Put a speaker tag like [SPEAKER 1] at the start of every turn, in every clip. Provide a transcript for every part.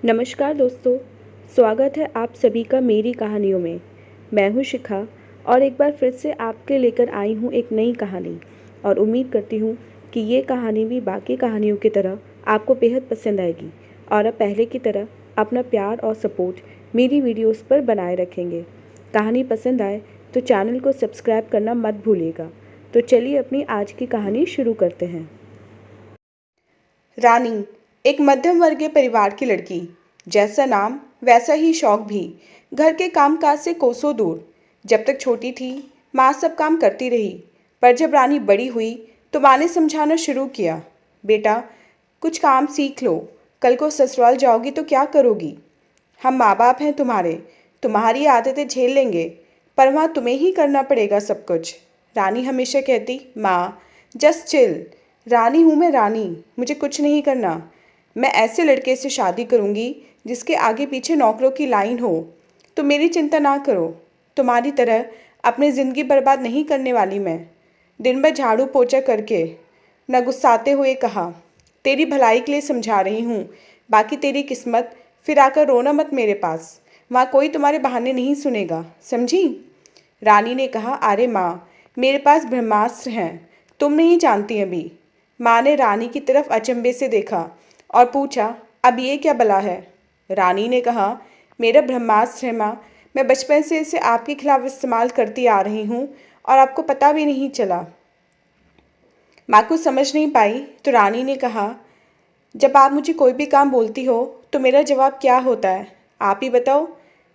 [SPEAKER 1] नमस्कार दोस्तों, स्वागत है आप सभी का मेरी कहानियों में। मैं हूँ शिखा और एक बार फिर से आपके लेकर आई हूँ एक नई कहानी और उम्मीद करती हूँ कि ये कहानी भी बाकी कहानियों की तरह आपको बेहद पसंद आएगी और अब पहले की तरह अपना प्यार और सपोर्ट मेरी वीडियोस पर बनाए रखेंगे। कहानी पसंद आए तो चैनल को सब्सक्राइब करना मत भूलिएगा। तो चलिए अपनी आज की कहानी शुरू करते हैं।
[SPEAKER 2] रानी एक मध्यम वर्गीय परिवार की लड़की। जैसा नाम वैसा ही शौक भी। घर के कामकाज से कोसों दूर। जब तक छोटी थी माँ सब काम करती रही, पर जब रानी बड़ी हुई तो माँ ने समझाना शुरू किया, बेटा कुछ काम सीख लो, कल को ससुराल जाओगी तो क्या करोगी। हम माँ बाप हैं तुम्हारे, तुम्हारी आदतें झेल लेंगे, पर वहाँ तुम्हें ही करना पड़ेगा सब कुछ। रानी हमेशा कहती, माँ जस्ट चिल। रानी हूँ मैं रानी, मुझे कुछ नहीं करना। मैं ऐसे लड़के से शादी करूँगी जिसके आगे पीछे नौकरों की लाइन हो। तो मेरी चिंता ना करो, तुम्हारी तरह अपनी ज़िंदगी बर्बाद नहीं करने वाली मैं। दिन भर झाड़ू पोछा करके न गुस्साते हुए कहा, तेरी भलाई के लिए समझा रही हूँ, बाकी तेरी किस्मत। फिर आकर रोना मत मेरे पास, वहाँ कोई तुम्हारे बहाने नहीं सुनेगा, समझी। रानी ने कहा, अरे माँ मेरे पास ब्रह्मास्त्र हैं, तुम नहीं जानती अभी। माँ ने रानी की तरफ अचंभे से देखा और पूछा, अब ये क्या बला है। रानी ने कहा, मेरा ब्रह्मास्त्र है माँ, मैं बचपन से इसे आपके खिलाफ इस्तेमाल करती आ रही हूँ और आपको पता भी नहीं चला। माँ कुछ समझ नहीं पाई तो रानी ने कहा, जब आप मुझे कोई भी काम बोलती हो तो मेरा जवाब क्या होता है, आप ही बताओ।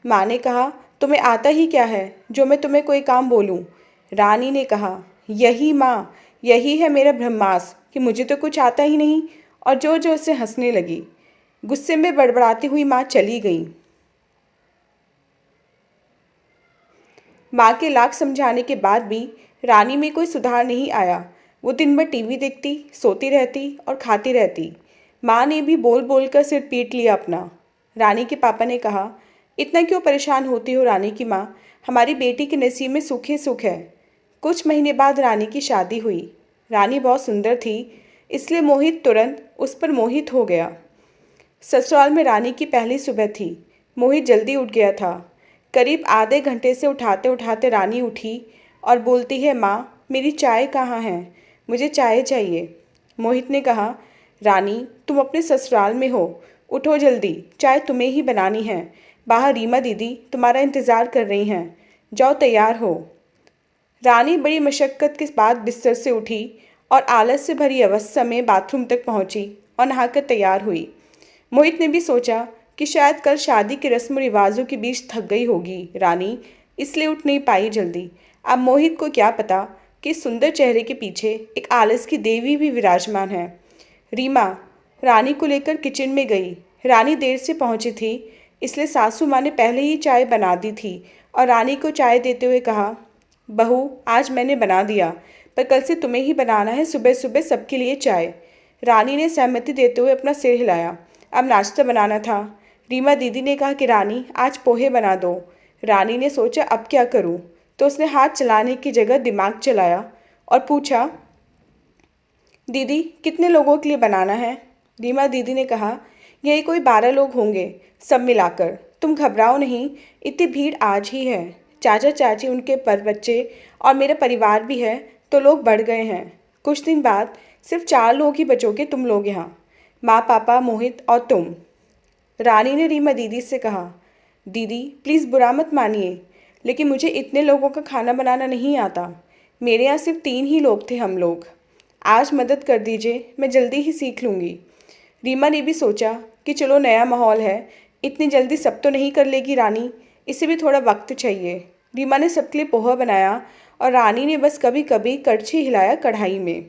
[SPEAKER 2] माँ ने कहा, तुम्हें आता ही क्या है जो मैं तुम्हें कोई काम बोलूँ। रानी ने कहा, यही माँ, यही है मेरा ब्रह्मास्त्र कि मुझे तो कुछ आता ही नहीं। और जोर जोर से हंसने लगी। गुस्से में बड़बड़ाती हुई माँ चली गई। माँ के लाख समझाने के बाद भी रानी में कोई सुधार नहीं आया। वो दिन भर टीवी देखती, सोती रहती और खाती रहती। माँ ने भी बोल बोल कर सिर पीट लिया अपना। रानी के पापा ने कहा, इतना क्यों परेशान होती हो रानी की माँ, हमारी बेटी के नसीब में सुख ही सुख है। कुछ महीने बाद रानी की शादी हुई। रानी बहुत सुंदर थी, इसलिए मोहित तुरंत उस पर मोहित हो गया। ससुराल में रानी की पहली सुबह थी। मोहित जल्दी उठ गया था। करीब आधे घंटे से उठाते उठाते रानी उठी और बोलती है, माँ मेरी चाय कहाँ है, मुझे चाय चाहिए। मोहित ने कहा, रानी तुम अपने ससुराल में हो, उठो जल्दी, चाय तुम्हें ही बनानी है। बाहर रीमा दीदी तुम्हारा इंतज़ार कर रही हैं, जाओ तैयार हो। रानी बड़ी मशक्क़त के बाद बिस्तर से उठी और आलस से भरी अवस्था में बाथरूम तक पहुंची और नहाकर तैयार हुई। मोहित ने भी सोचा कि शायद कल शादी के रस्म रिवाजों के बीच थक गई होगी रानी, इसलिए उठ नहीं पाई जल्दी। अब मोहित को क्या पता कि सुंदर चेहरे के पीछे एक आलस की देवी भी विराजमान है। रीमा रानी को लेकर किचन में गई। रानी देर से पहुंची थी, इसलिए सासू माँ ने पहले ही चाय बना दी थी और रानी को चाय देते हुए कहा, बहू आज मैंने बना दिया, पर कल से तुम्हें ही बनाना है सुबह सुबह सबके लिए चाय। रानी ने सहमति देते हुए अपना सिर हिलाया। अब नाश्ता बनाना था। रीमा दीदी ने कहा कि रानी आज पोहे बना दो। रानी ने सोचा अब क्या करूं, तो उसने हाथ चलाने की जगह दिमाग चलाया और पूछा, दीदी कितने लोगों के लिए बनाना है। रीमा दीदी ने कहा, यही कोई 12 लोग होंगे सब मिलाकर, तुम घबराओ नहीं, इतनी भीड़ आज ही है। चाचा चाची उनके पर बच्चे और मेरा परिवार भी है तो लोग बढ़ गए हैं। कुछ दिन बाद सिर्फ 4 लोग ही बचोगे तुम लोग यहाँ, माँ पापा मोहित और तुम। रानी ने रीमा दीदी से कहा, दीदी प्लीज़ बुरा मत मानिए, लेकिन मुझे इतने लोगों का खाना बनाना नहीं आता। मेरे यहाँ सिर्फ 3 ही लोग थे हम लोग। आज मदद कर दीजिए, मैं जल्दी ही सीख लूँगी। रीमा ने भी सोचा कि चलो नया माहौल है, इतनी जल्दी सब तो नहीं कर लेगी रानी, इसे भी थोड़ा वक्त चाहिए। रीमा ने सबके लिए पोहा बनाया और रानी ने बस कभी कभी कड़छी हिलाया कढ़ाई में।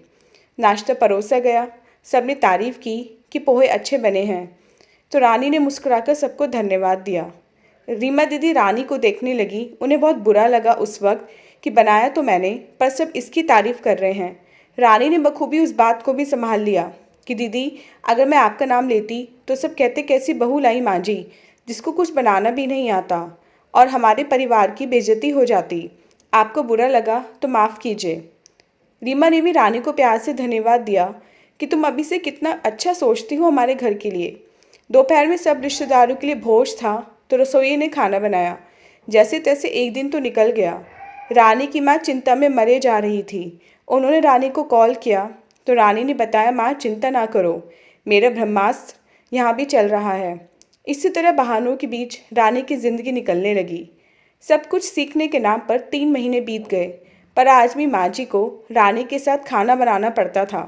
[SPEAKER 2] नाश्ता परोसा गया। सबने तारीफ़ की कि पोहे अच्छे बने हैं, तो रानी ने मुस्कुराकर सबको धन्यवाद दिया। रीमा दीदी रानी को देखने लगी। उन्हें बहुत बुरा लगा उस वक्त कि बनाया तो मैंने, पर सब इसकी तारीफ़ कर रहे हैं। रानी ने बखूबी उस बात को भी संभाल लिया कि दीदी अगर मैं आपका नाम लेती तो सब कहते कैसी बहू लाई मांझी, जिसको कुछ बनाना भी नहीं आता, और हमारे परिवार की बेइज्जती हो जाती। आपको बुरा लगा तो माफ़ कीजिए। रीमा ने भी रानी को प्यार से धन्यवाद दिया कि तुम अभी से कितना अच्छा सोचती हो हमारे घर के लिए। दोपहर में सब रिश्तेदारों के लिए भोज था तो रसोइये ने खाना बनाया। जैसे तैसे एक दिन तो निकल गया। रानी की माँ चिंता में मरे जा रही थी। उन्होंने रानी को कॉल किया तो रानी ने बताया, माँ चिंता ना करो, मेरा ब्रह्मास्त्र यहाँ भी चल रहा है। इसी तरह बहानों के बीच रानी की जिंदगी निकलने लगी। सब कुछ सीखने के नाम पर 3 महीने बीत गए, पर आज भी माँ जी को रानी के साथ खाना बनाना पड़ता था।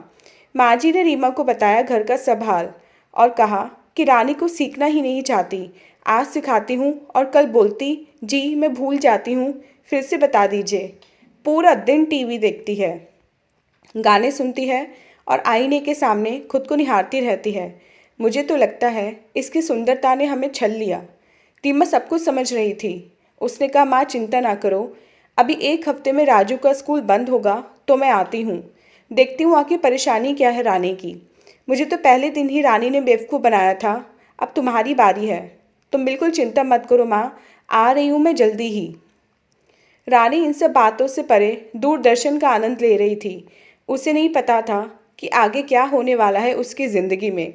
[SPEAKER 2] माँ जी ने रीमा को बताया घर का सब हाल और कहा कि रानी को सीखना ही नहीं चाहती। आज सिखाती हूँ और कल बोलती, जी मैं भूल जाती हूँ, फिर से बता दीजिए। पूरा दिन टीवी देखती है, गाने सुनती है और आईने के सामने खुद को निहारती रहती है। मुझे तो लगता है इसकी सुंदरता ने हमें छल लिया। रीमा सब कुछ समझ रही थी। उसने कहा, माँ चिंता ना करो, अभी 1 हफ्ते में राजू का स्कूल बंद होगा तो मैं आती हूँ, देखती हूँ आखिर परेशानी क्या है रानी की। मुझे तो पहले दिन ही रानी ने बेवकूफ़ बनाया था, अब तुम्हारी बारी है। तुम बिल्कुल चिंता मत करो माँ, आ रही हूँ मैं जल्दी ही। रानी इन सब बातों से परे दूरदर्शन का आनंद ले रही थी। उसे नहीं पता था कि आगे क्या होने वाला है उसकी ज़िंदगी में।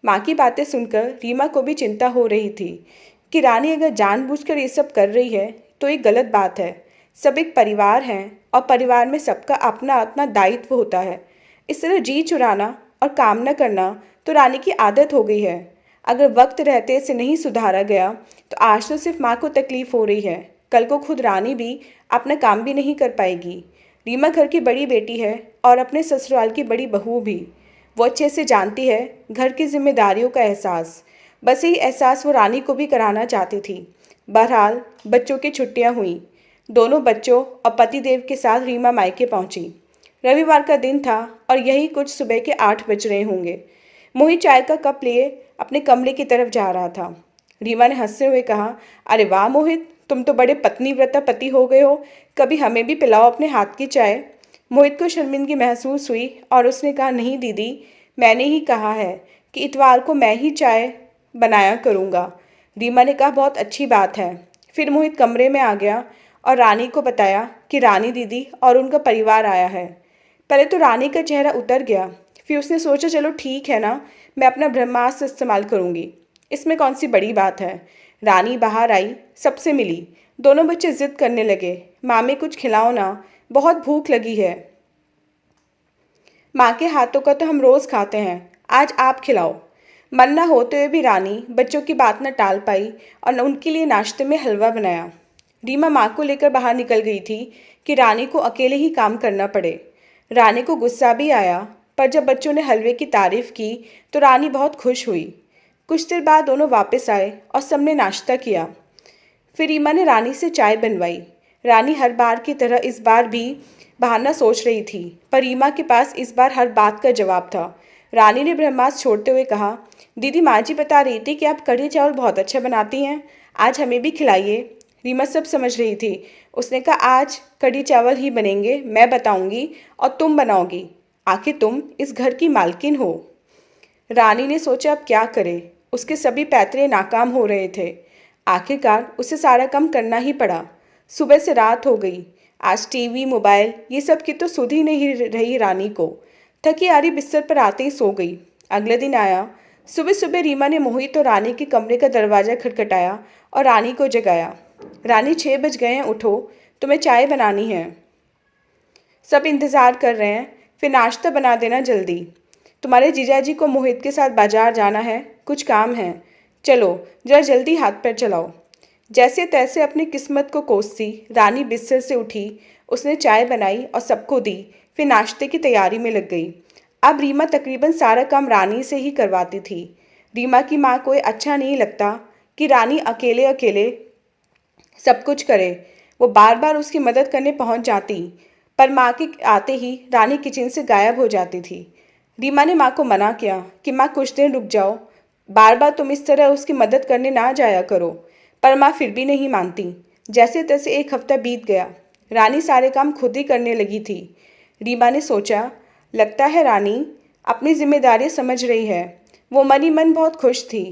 [SPEAKER 2] माँ की बातें सुनकर रीमा को भी चिंता हो रही थी कि रानी अगर जानबूझकर ये सब कर रही है तो ये गलत बात है। सब एक परिवार हैं और परिवार में सबका अपना अपना दायित्व होता है। इस तरह जी चुराना और काम न करना तो रानी की आदत हो गई है। अगर वक्त रहते इसे नहीं सुधारा गया तो आज तो सिर्फ माँ को तकलीफ हो रही है, कल को खुद रानी भी अपना काम भी नहीं कर पाएगी। रीमा घर की बड़ी बेटी है और अपने ससुराल की बड़ी बहू भी। वो अच्छे से जानती है घर की जिम्मेदारियों का एहसास। बस यही एहसास वो रानी को भी कराना चाहती थी। बहरहाल बच्चों की छुट्टियां हुई। दोनों बच्चों और पतिदेव के साथ रीमा मायके पहुंची। रविवार का दिन था और यही कुछ सुबह के 8 बज रहे होंगे। मोहित चाय का कप लिए अपने कमरे की तरफ जा रहा था। रीमा ने हंसते हुए कहा, अरे वाह मोहित, तुम तो बड़े पत्नीव्रता पति हो गए हो, कभी हमें भी पिलाओ अपने हाथ की चाय। मोहित को शर्मिंदगी महसूस हुई और उसने कहा, नहीं दीदी, मैंने ही कहा है कि इतवार को मैं ही चाय बनाया करूँगा। रीमा ने कहा, बहुत अच्छी बात है। फिर मोहित कमरे में आ गया और रानी को बताया कि रानी दीदी और उनका परिवार आया है। पहले तो रानी का चेहरा उतर गया, फिर उसने सोचा चलो ठीक है ना, मैं अपना ब्रह्मास्त्र इस्तेमाल करूँगी, इसमें कौन सी बड़ी बात है। रानी बाहर आई, सबसे मिली। दोनों बच्चे जिद करने लगे, मामी कुछ खिलाओ ना, बहुत भूख लगी है। माँ के हाथों का तो हम रोज़ खाते हैं, आज आप खिलाओ। मन न होते हुए भी रानी बच्चों की बात न टाल पाई और उनके लिए नाश्ते में हलवा बनाया। रीमा माँ को लेकर बाहर निकल गई थी कि रानी को अकेले ही काम करना पड़े। रानी को गुस्सा भी आया, पर जब बच्चों ने हलवे की तारीफ की तो रानी बहुत खुश हुई। कुछ देर बाद दोनों वापस आए और सबने नाश्ता किया। फिर रीमा ने रानी से चाय बनवाई। रानी हर बार की तरह इस बार भी बहाना सोच रही थी, पर रीमा के पास इस बार हर बात का जवाब था। रानी ने ब्रह्मास्त्र छोड़ते हुए कहा, दीदी माँ जी बता रही थी कि आप कढ़ी चावल बहुत अच्छा बनाती हैं, आज हमें भी खिलाइए। रीमा सब समझ रही थी। उसने कहा, आज कढ़ी चावल ही बनेंगे, मैं बताऊंगी और तुम बनाओगी, आखिर तुम इस घर की मालकिन हो। रानी ने सोचा अब क्या करे, उसके सभी पैतरे नाकाम हो रहे थे। आखिरकार उसे सारा काम करना ही पड़ा। सुबह से रात हो गई। आज टीवी मोबाइल ये सब की तो सुध ही नहीं रही रानी को। थकी हारी बिस्तर पर आते ही सो गई। अगले दिन आया। सुबह सुबह रीमा ने मोहित और रानी के कमरे का दरवाज़ा खटखटाया और रानी को जगाया। रानी 6 बज गए हैं, उठो, तुम्हें चाय बनानी है। सब इंतज़ार कर रहे हैं, फिर नाश्ता बना देना जल्दी। तुम्हारे जीजाजी को मोहित के साथ बाजार जाना है, कुछ काम है, चलो जरा जल्दी हाथ पैर चलाओ। जैसे तैसे अपनी किस्मत को कोसती रानी बिस्तर से उठी। उसने चाय बनाई और सबको दी, फिर नाश्ते की तैयारी में लग गई। अब रीमा तकरीबन सारा काम रानी से ही करवाती थी। रीमा की माँ को अच्छा नहीं लगता कि रानी अकेले अकेले सब कुछ करे। वो बार बार उसकी मदद करने पहुंच जाती, पर माँ के आते ही रानी किचन से गायब हो जाती थी। रीमा ने माँ को मना किया कि माँ कुछ दिन रुक जाओ, बार बार तुम इस तरह उसकी मदद करने ना जाया करो, पर माँ फिर भी नहीं मानती। जैसे तैसे 1 हफ्ता बीत गया। रानी सारे काम खुद ही करने लगी थी। रीमा ने सोचा, लगता है रानी अपनी जिम्मेदारी समझ रही है। वो मन ही मन बहुत खुश थी,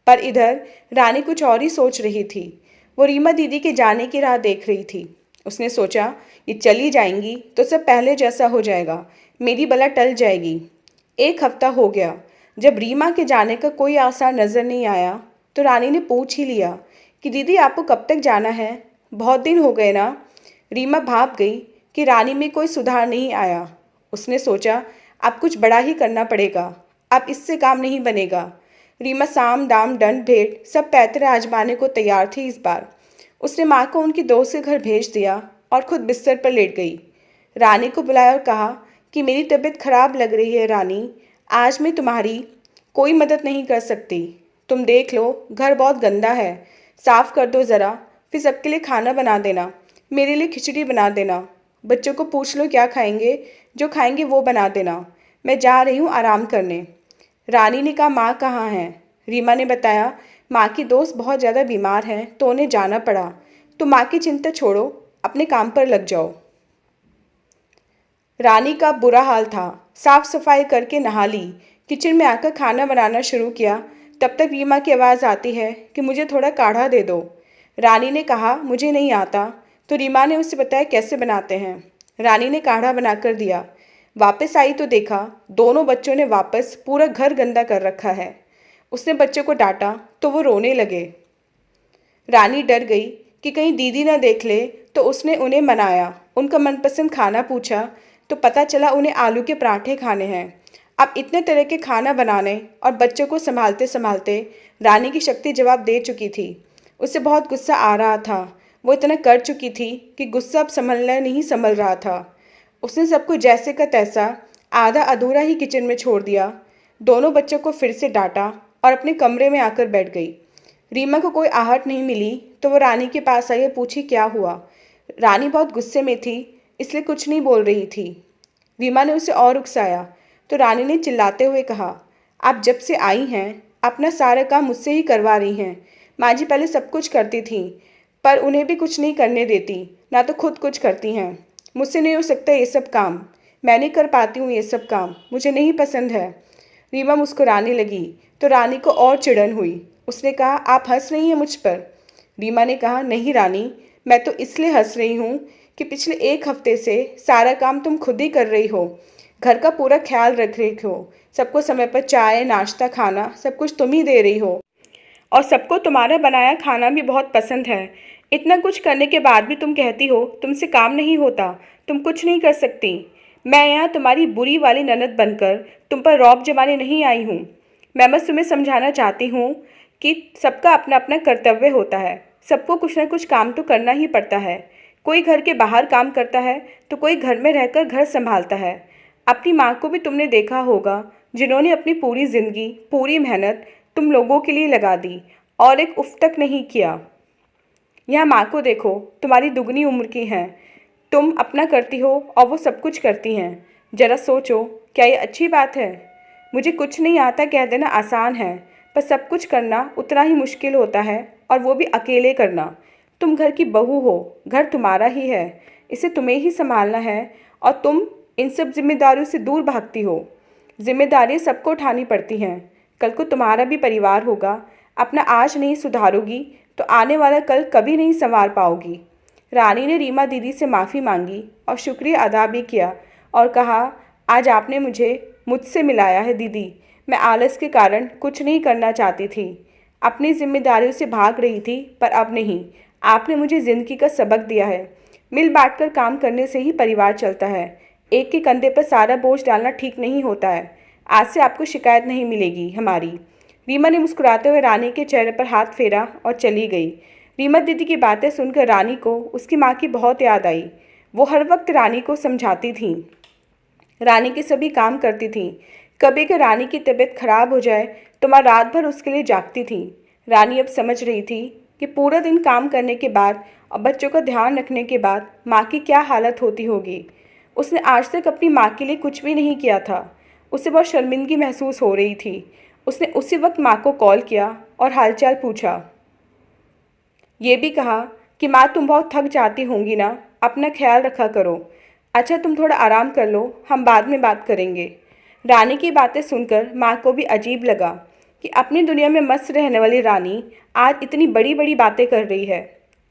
[SPEAKER 2] पर इधर रानी कुछ और ही सोच रही थी। वो रीमा दीदी के जाने की राह देख रही थी। उसने सोचा, ये चली जाएंगी तो सब पहले जैसा हो जाएगा, मेरी बला टल जाएगी। 1 हफ्ता हो गया। जब रीमा के जाने का कोई आसार नज़र नहीं आया तो रानी ने पूछ ही लिया कि दीदी आपको कब तक जाना है? बहुत दिन हो गए ना। रीमा भाप गई कि रानी में कोई सुधार नहीं आया। उसने सोचा अब कुछ बड़ा ही करना पड़ेगा, अब इससे काम नहीं बनेगा। रीमा साम दाम दंड भेंट सब पैतरे आजमाने को तैयार थी इस बार। उसने माँ को उनकी दोस्त के घर भेज दिया और खुद बिस्तर पर लेट गई। रानी को बुलाया और कहा कि मेरी तबीयत खराब लग रही है रानी, आज मैं तुम्हारी कोई मदद नहीं कर सकती। तुम देख लो घर बहुत गंदा है, साफ कर दो ज़रा, फिर सबके लिए खाना बना देना, मेरे लिए खिचड़ी बना देना। बच्चों को पूछ लो क्या खाएंगे, जो खाएंगे वो बना देना। मैं जा रही हूँ आराम करने। रानी ने कहा माँ कहाँ हैं? रीमा ने बताया माँ की दोस्त बहुत ज़्यादा बीमार हैं तो उन्हें जाना पड़ा। तो माँ की चिंता छोड़ो, अपने काम पर लग जाओ। रानी का बुरा हाल था। साफ सफाई करके नहा ली, किचन में आकर खाना बनाना शुरू किया। तब तक रीमा की आवाज़ आती है कि मुझे थोड़ा काढ़ा दे दो। रानी ने कहा मुझे नहीं आता। तो रीमा ने उसे बताया कैसे बनाते हैं। रानी ने काढ़ा बनाकर दिया। वापस आई तो देखा दोनों बच्चों ने वापस पूरा घर गंदा कर रखा है। उसने बच्चों को डांटा तो वो रोने लगे। रानी डर गई कि कहीं दीदी ना देख ले, तो उसने उन्हें मनाया, उनका मनपसंद खाना पूछा तो पता चला उन्हें आलू के पराठे खाने हैं। अब इतने तरह के खाना बनाने और बच्चों को संभालते संभालते रानी की शक्ति जवाब दे चुकी थी। उसे बहुत गुस्सा आ रहा था। वो इतना कर चुकी थी कि गुस्सा अब संभलना नहीं संभल रहा था। उसने सबको जैसे का तैसा आधा अधूरा ही किचन में छोड़ दिया। दोनों बच्चों को फिर से डांटा और अपने कमरे में आकर बैठ गई। रीमा को कोई आहट नहीं मिली तो वो रानी के पास आई और पूछी क्या हुआ। रानी बहुत गुस्से में थी इसलिए कुछ नहीं बोल रही थी। रीमा ने उसे और उकसाया तो रानी ने चिल्लाते हुए कहा आप जब से आई हैं अपना सारा काम मुझसे ही करवा रही हैं। माँ जी पहले सब कुछ करती थी पर उन्हें भी कुछ नहीं करने देती, ना तो खुद कुछ करती हैं। मुझसे नहीं हो सकता ये सब काम, मैं नहीं कर पाती हूँ ये सब काम, मुझे नहीं पसंद है। रीमा मुस्कुराने लगी तो रानी को और चिढ़न हुई। उसने कहा आप हंस रही हैं मुझ पर? रीमा ने कहा नहीं रानी, मैं तो इसलिए हंस रही हूँ कि पिछले एक हफ्ते से सारा काम तुम खुद ही कर रही हो, घर का पूरा ख्याल रख रही हो, सबको समय पर चाय नाश्ता खाना सब कुछ तुम ही दे रही हो और सबको तुम्हारा बनाया खाना भी बहुत पसंद है। इतना कुछ करने के बाद भी तुम कहती हो तुमसे काम नहीं होता, तुम कुछ नहीं कर सकती। मैं यहाँ तुम्हारी बुरी वाली ननद बनकर तुम पर रौब जमाने नहीं आई हूँ। मैं बस तुम्हें समझाना चाहती हूँ कि सबका अपना अपना कर्तव्य होता है, सबको कुछ ना कुछ काम तो करना ही पड़ता है। कोई घर के बाहर काम करता है तो कोई घर में रहकर घर संभालता है। अपनी माँ को भी तुमने देखा होगा जिन्होंने अपनी पूरी ज़िंदगी पूरी मेहनत तुम लोगों के लिए लगा दी और एक उफ तक नहीं किया। यहाँ माँ को देखो, तुम्हारी दुगनी उम्र की हैं, तुम अपना करती हो और वो सब कुछ करती हैं। जरा सोचो क्या ये अच्छी बात है? मुझे कुछ नहीं आता कह देना आसान है, पर सब कुछ करना उतना ही मुश्किल होता है और वो भी अकेले करना। तुम घर की बहू हो, घर तुम्हारा ही है, इसे तुम्हें ही संभालना है और तुम इन सब जिम्मेदारियों से दूर भागती हो। जिम्मेदारियाँ सबको उठानी पड़ती हैं, कल को तुम्हारा भी परिवार होगा। अपना आज नहीं सुधारोगी तो आने वाला कल कभी नहीं संवार पाओगी। रानी ने रीमा दीदी से माफ़ी मांगी और शुक्रिया अदा भी किया और कहा आज आपने मुझसे मिलाया है दीदी। मैं आलस के कारण कुछ नहीं करना चाहती थी, अपनी जिम्मेदारियों से भाग रही थी, पर अब नहीं। आपने मुझे ज़िंदगी का सबक दिया है। मिल बांट कर काम करने से ही परिवार चलता है। एक के कंधे पर सारा बोझ डालना ठीक नहीं होता है। आज से आपको शिकायत नहीं मिलेगी हमारी। रीमा ने मुस्कुराते हुए रानी के चेहरे पर हाथ फेरा और चली गई। रीमा दीदी की बातें सुनकर रानी को उसकी माँ की बहुत याद आई। वो हर वक्त रानी को समझाती थी, रानी के सभी काम करती थी। कभी कि रानी की तबीयत खराब हो जाए तो माँ रात भर उसके लिए जागती थी। रानी अब समझ रही थी कि पूरा दिन काम करने के बाद और बच्चों का ध्यान रखने के बाद माँ की क्या हालत होती होगी। उसने आज तक अपनी माँ के लिए कुछ भी नहीं किया था। उसे बहुत शर्मिंदगी महसूस हो रही थी। उसने उसी वक्त माँ को कॉल किया और हालचाल पूछा। ये भी कहा कि माँ तुम बहुत थक जाती होंगी ना, अपना ख्याल रखा करो। अच्छा तुम थोड़ा आराम कर लो, हम बाद में बात करेंगे। रानी की बातें सुनकर माँ को भी अजीब लगा कि अपनी दुनिया में मस्त रहने वाली रानी आज इतनी बड़ी बड़ी बातें कर रही है।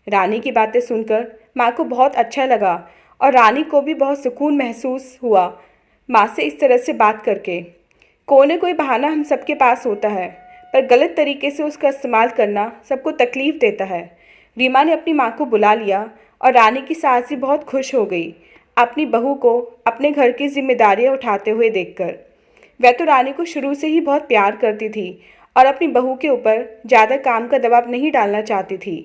[SPEAKER 2] रानी की बातें सुनकर माँ को बहुत अच्छा लगा और रानी को भी बहुत सुकून महसूस हुआ माँ से इस तरह से बात करके। कोई न कोई बहाना हम सबके पास होता है, पर गलत तरीके से उसका इस्तेमाल करना सबको तकलीफ देता है। रीमा ने अपनी माँ को बुला लिया और रानी की सास भी बहुत खुश हो गई अपनी बहू को अपने घर की जिम्मेदारियां उठाते हुए देखकर। वह तो रानी को शुरू से ही बहुत प्यार करती थी और अपनी बहू के ऊपर ज़्यादा काम का दबाव नहीं डालना चाहती थी,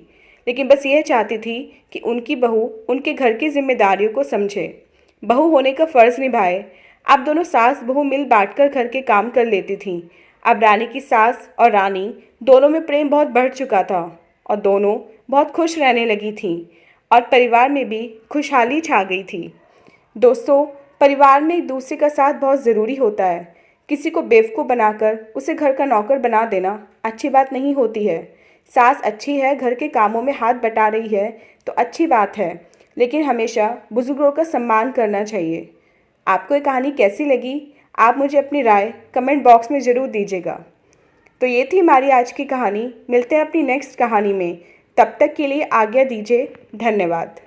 [SPEAKER 2] लेकिन बस यह चाहती थी कि उनकी बहू उनके घर की जिम्मेदारियों को समझे, बहू होने का फ़र्ज़ निभाए। अब दोनों सास बहू मिल बांटकर घर के काम कर लेती थीं। अब रानी की सास और रानी दोनों में प्रेम बहुत बढ़ चुका था और दोनों बहुत खुश रहने लगी थीं और परिवार में भी खुशहाली छा गई थी। दोस्तों, परिवार में एक दूसरे का साथ बहुत ज़रूरी होता है। किसी को बेवकूफ़ बनाकर उसे घर का नौकर बना देना अच्छी बात नहीं होती है। सास अच्छी है, घर के कामों में हाथ बटा रही है तो अच्छी बात है, लेकिन हमेशा बुजुर्गों का सम्मान करना चाहिए। आपको ये कहानी कैसी लगी? आप मुझे अपनी राय कमेंट बॉक्स में ज़रूर दीजिएगा। तो ये थी हमारी आज की कहानी। मिलते हैं अपनी नेक्स्ट कहानी में। तब तक के लिए आज्ञा दीजिए। धन्यवाद।